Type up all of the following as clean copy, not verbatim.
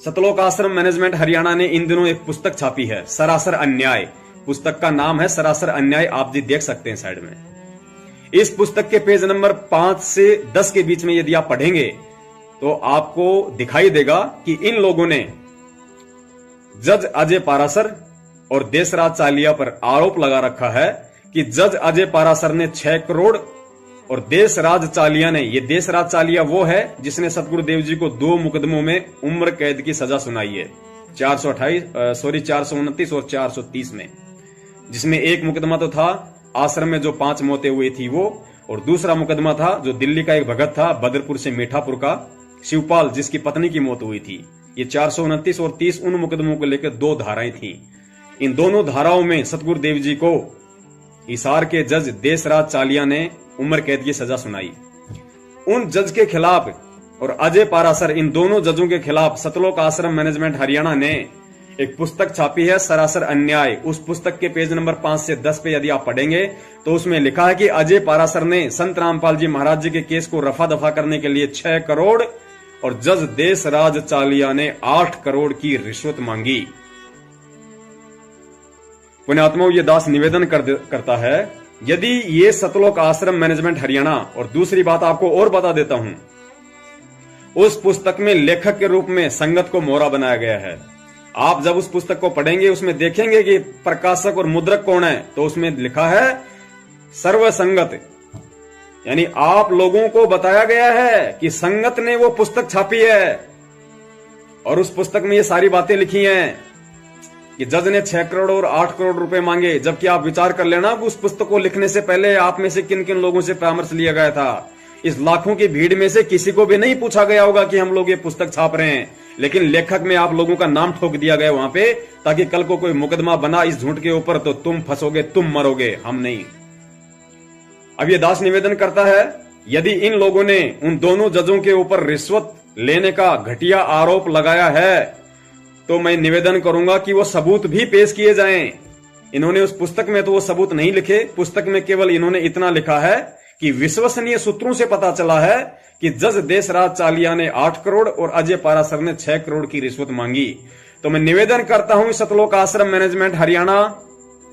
सतलोक आश्रम मैनेजमेंट हरियाणा ने इन दिनों एक पुस्तक छापी है, सरासर अन्याय। पुस्तक का नाम है सरासर अन्याय, आप जी देख सकते हैं साइड में। इस पुस्तक के पेज नंबर 5 से 10 के बीच में यदि आप पढ़ेंगे तो आपको दिखाई देगा कि इन लोगों ने जज अजय पारासर और देशराज चालिया पर आरोप लगा रखा है कि जज अजय पारासर ने 6 करोड़ और देशराज चालिया ने, ये देशराज चालिया वो है जिसने सतगुरुदेव जी को 2 मुकदमों में उम्र कैद की सजा सुनाई है, 429 और 430 में, जिसमें एक मुकदमा तो था आश्रम में जो 5 मौतें हुई थी वो, और दूसरा मुकदमा था जो दिल्ली का एक भगत था बदरपुर से मीठापुर का शिवपाल, जिसकी पत्नी की मौत हुई थी। ये 429 और 30 उन मुकदमों को लेकर 2 धाराएं थी। इन दोनों धाराओं में सतगुरुदेव जी को हिसार के जज देशराज चालिया ने उम्र कैद की सजा सुनाई। उन जज के खिलाफ और अजय पारासर, इन दोनों जजों के खिलाफ सतलोक आश्रम मैनेजमेंट हरियाणा ने एक पुस्तक छापी है, सरासर अन्याय। उस पुस्तक के पेज नंबर 5 से 10 पे यदि आप पढ़ेंगे तो उसमें लिखा है कि अजय पारासर ने संत रामपाल जी महाराज जी के केस को रफा दफा करने के लिए 6 करोड़ और जज देशराज चालिया ने 8 करोड़ की रिश्वत मांगी। पुण्यात्माओं, ये दास निवेदन करता है, यदि ये सतलोक आश्रम मैनेजमेंट हरियाणा, और दूसरी बात आपको और बता देता हूं, उस पुस्तक में लेखक के रूप में संगत को मोहरा बनाया गया है। आप जब उस पुस्तक को पढ़ेंगे उसमें देखेंगे कि प्रकाशक और मुद्रक कौन है, तो उसमें लिखा है सर्व संगत, यानी आप लोगों को बताया गया है कि संगत ने वो पुस्तक छापी है और उस पुस्तक में ये सारी बातें लिखी हैं कि जज ने 6 करोड़ और 8 करोड़ रुपए मांगे। जबकि आप विचार कर लेना उस पुस्तक को लिखने से पहले आप में से किन किन लोगों से परामर्श लिया गया था। इस लाखों की भीड़ में से किसी को भी नहीं पूछा गया होगा कि हम लोग ये पुस्तक छाप रहे हैं, लेकिन लेखक में आप लोगों का नाम ठोक दिया गया वहां पे, ताकि कल को कोई मुकदमा बना इस झूठ के ऊपर तो तुम फंसोगे, तुम मरोगे, हम नहीं। अब ये दास निवेदन करता है, यदि इन लोगों ने उन दोनों जजों के ऊपर रिश्वत लेने का घटिया आरोप लगाया है तो मैं निवेदन करूंगा कि वो सबूत भी पेश किए जाएं। इन्होंने उस पुस्तक में तो वो सबूत नहीं लिखे, पुस्तक में केवल इन्होंने इतना लिखा है कि विश्वसनीय सूत्रों से पता चला है कि जज देशराज चालिया ने 8 करोड़ और अजय पारासर ने 6 करोड़ की रिश्वत मांगी। तो मैं निवेदन करता हूं सतलोक आश्रम मैनेजमेंट हरियाणा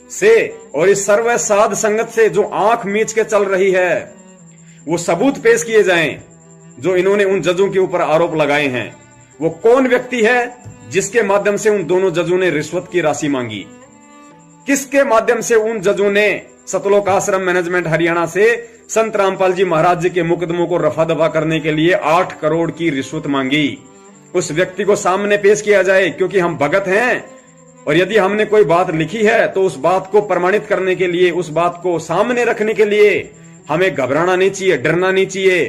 से और इस सर्व साध संगत से जो आंख मीच के चल रही है, वो सबूत पेश किए जाएं जो इन्होंने उन जजों के ऊपर आरोप लगाए हैं। वो कौन व्यक्ति है जिसके माध्यम से उन दोनों जजों ने रिश्वत की राशि मांगी, किसके माध्यम से उन जजों ने सतलोक आश्रम मैनेजमेंट हरियाणा से संत रामपाल जी महाराज जी के मुकदमों को रफा दफा करने के लिए 8 करोड़ की रिश्वत मांगी। उस व्यक्ति को सामने पेश किया जाए, क्योंकि हम भगत हैं और यदि हमने कोई बात लिखी है तो उस बात को प्रमाणित करने के लिए, उस बात को सामने रखने के लिए हमें घबराना नहीं चाहिए, डरना नहीं चाहिए,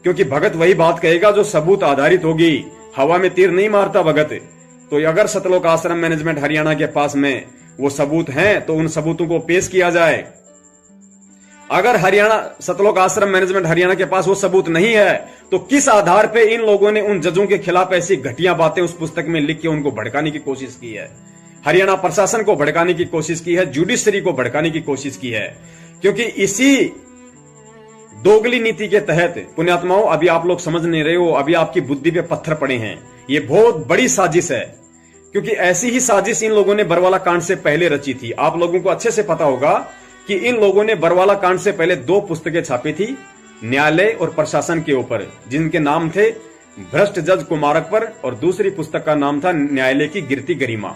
क्योंकि भगत वही बात कहेगा जो सबूत आधारित होगी। हवा में तीर नहीं मारता भगत। तो अगर सतलोक आश्रम मैनेजमेंट हरियाणा के पास में वो सबूत हैं तो उन सबूतों को पेश किया जाए। अगर सतलोक आश्रम मैनेजमेंट हरियाणा के पास वो सबूत नहीं है तो किस आधार पे इन लोगों ने उन जजों के खिलाफ ऐसी घटिया बातें उस पुस्तक में लिख के उनको भड़काने की कोशिश की है, हरियाणा प्रशासन को भड़काने की कोशिश की है, जुडिशरी को भड़काने की कोशिश की है। क्योंकि इसी दोगली नीति के तहत पुण्यात्माओं, अभी आप लोग समझ नहीं रहे हो, अभी आपकी बुद्धि पे पत्थर पड़े हैं। ये बहुत बड़ी साजिश है, क्योंकि ऐसी ही साजिश इन लोगों ने बरवाला कांड से पहले रची थी। आप लोगों को अच्छे से पता होगा कि इन लोगों ने बरवाला कांड से पहले 2 पुस्तकें छापी थी न्यायालय और प्रशासन के ऊपर, जिनके नाम थे भ्रष्ट जज कुमारक पर, और दूसरी पुस्तक का नाम था न्यायालय की गिरती गरिमा।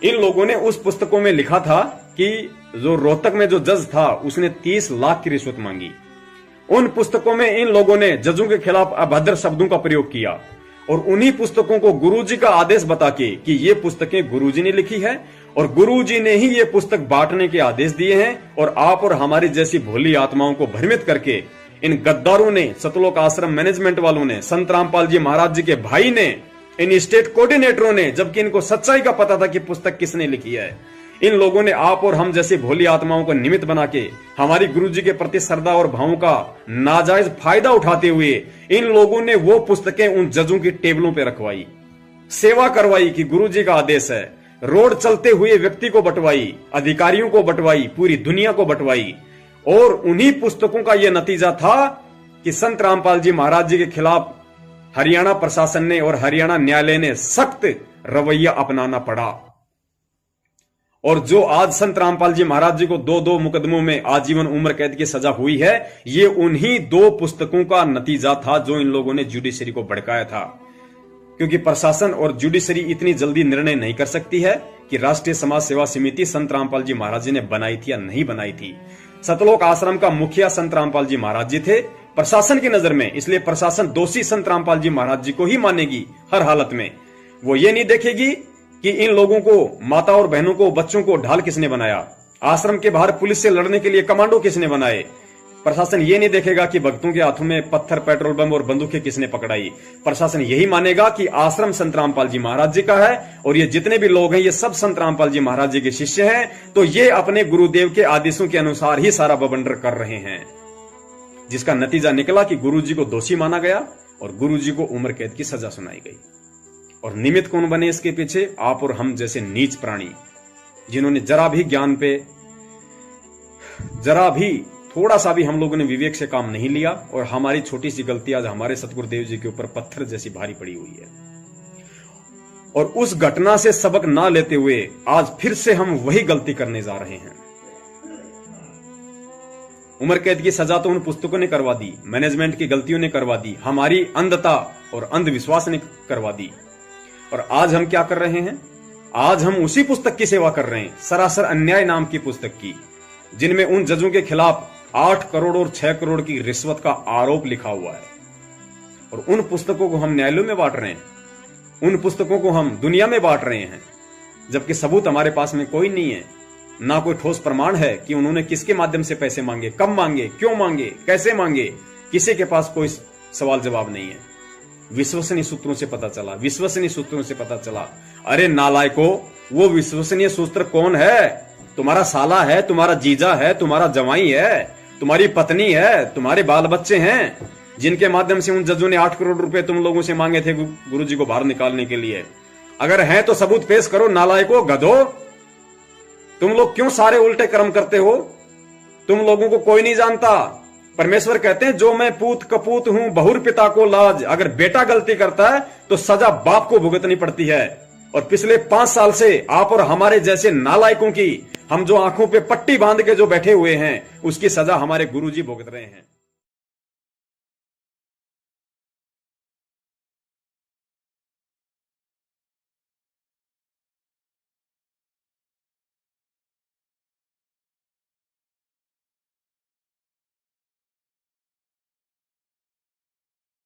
इन लोगों ने उस पुस्तकों में लिखा था कि जो रोहतक में जो जज था उसने 30 लाख की रिश्वत मांगी। उन पुस्तकों में इन लोगों ने जजों के खिलाफ अभद्र शब्दों का प्रयोग किया और उन्हीं पुस्तकों को गुरुजी का आदेश बता के कि ये पुस्तकें गुरुजी ने लिखी है और गुरुजी ने ही ये पुस्तक बांटने के आदेश दिए हैं, और आप और हमारी जैसी भोली आत्माओं को भ्रमित करके इन गद्दारों ने, सतलोक आश्रम मैनेजमेंट वालों ने, संत रामपाल जी महाराज जी के भाई ने, इन स्टेट कोऑर्डिनेटरों ने, जबकि इनको सच्चाई का पता था कि पुस्तक किसने लिखी है, इन लोगों ने आप और हम जैसी भोली आत्माओं को निमित्त बना के हमारी गुरुजी के प्रति श्रद्धा और भावों का नाजायज फायदा उठाते हुए इन लोगों ने वो पुस्तकें उन जजों की टेबलों पे रखवाई, सेवा करवाई कि गुरुजी का आदेश है, रोड चलते हुए व्यक्ति को बंटवाई, अधिकारियों को बंटवाई, पूरी दुनिया को बंटवाई। और उन्हीं पुस्तकों का यह नतीजा था कि संत रामपाल जी महाराज जी के खिलाफ हरियाणा प्रशासन ने और हरियाणा न्यायालय ने सख्त रवैया अपनाना पड़ा। और जो आज संत रामपाल जी महाराज जी को 2-2 मुकदमों में आजीवन उम्र कैद की सजा हुई है, ये उन्हीं 2 पुस्तकों का नतीजा था जो इन लोगों ने जुडिशरी को भड़काया था। क्योंकि प्रशासन और जुडिशरी इतनी जल्दी निर्णय नहीं कर सकती है कि राष्ट्रीय समाज सेवा समिति संत रामपाल जी महाराज जी ने बनाई थी या नहीं बनाई थी। सतलोक आश्रम का मुखिया संत रामपाल जी महाराज जी थे प्रशासन की नजर में, इसलिए प्रशासन दोषी संत रामपाल जी महाराज जी को ही मानेगी हर हालत में। वो ये नहीं देखेगी कि इन लोगों को, माता और बहनों को, बच्चों को ढाल किसने बनाया, आश्रम के बाहर पुलिस से लड़ने के लिए कमांडो किसने बनाए। प्रशासन ये नहीं देखेगा कि भक्तों के हाथों में पत्थर, पेट्रोल बम और बंदूकें किसने पकड़ाई। प्रशासन यही मानेगा कि आश्रम संत रामपाल जी महाराज जी का है और ये जितने भी लोग हैं ये सब संत रामपाल जी महाराज जी के शिष्य हैं, तो ये अपने गुरुदेव के आदेशों के अनुसार ही सारा बवंडर कर रहे हैं। जिसका नतीजा निकला कि गुरु जी को दोषी माना गया और गुरु जी को उम्र कैद की सजा सुनाई गई। और निमित्त कौन बने इसके पीछे? आप और हम जैसे नीच प्राणी, जिन्होंने जरा भी ज्ञान पे, जरा भी, थोड़ा सा भी हम लोगों ने विवेक से काम नहीं लिया और हमारी छोटी सी गलती आज हमारे सतगुरुदेव जी के ऊपर पत्थर जैसी भारी पड़ी हुई है। और उस घटना से सबक ना लेते हुए आज फिर से हम वही गलती करने जा रहे हैं। उम्र कैद की सजा तो उन पुस्तकों ने करवा दी, मैनेजमेंट की गलतियों ने करवा दी, हमारी अंधता और अंधविश्वास ने करवा दी। और आज हम क्या कर रहे हैं? आज हम उसी पुस्तक की सेवा कर रहे हैं, सरासर अन्याय नाम की पुस्तक की, जिनमें उन जजों के खिलाफ 8 करोड़ और 6 करोड़ की रिश्वत का आरोप लिखा हुआ है। और उन पुस्तकों को हम न्यायालयों में बांट रहे हैं, उन पुस्तकों को हम दुनिया में बांट रहे हैं, जबकि सबूत हमारे पास में कोई नहीं है। ना कोई ठोस प्रमाण है कि उन्होंने किसके माध्यम से पैसे मांगे, कब मांगे, क्यों मांगे, कैसे मांगे, किसी के पास कोई सवाल जवाब नहीं है। विश्वसनीय सूत्रों से पता चला, विश्वसनीय सूत्रों से पता चला। अरे नालायको, वो विश्वसनीय सूत्र कौन है? तुम्हारा साला है, तुम्हारा जीजा है, तुम्हारा जवाई है, तुम्हारी पत्नी है, तुम्हारे बाल बच्चे हैं, जिनके माध्यम से उन जजों ने 8 करोड़ रुपए तुम लोगों से मांगे थे गुरु जी को बाहर निकालने के लिए। अगर है तो सबूत पेश करो। नालायको, गधो, तुम लोग क्यों सारे उल्टे कर्म करते हो? तुम लोगों को कोई नहीं जानता। परमेश्वर कहते हैं, जो मैं पूत कपूत हूं बहुर पिता को लाज। अगर बेटा गलती करता है तो सजा बाप को भुगतनी पड़ती है। और पिछले 5 साल से आप और हमारे जैसे नालायकों की, हम जो आंखों पे पट्टी बांध के जो बैठे हुए हैं, उसकी सजा हमारे गुरुजी भुगत रहे हैं।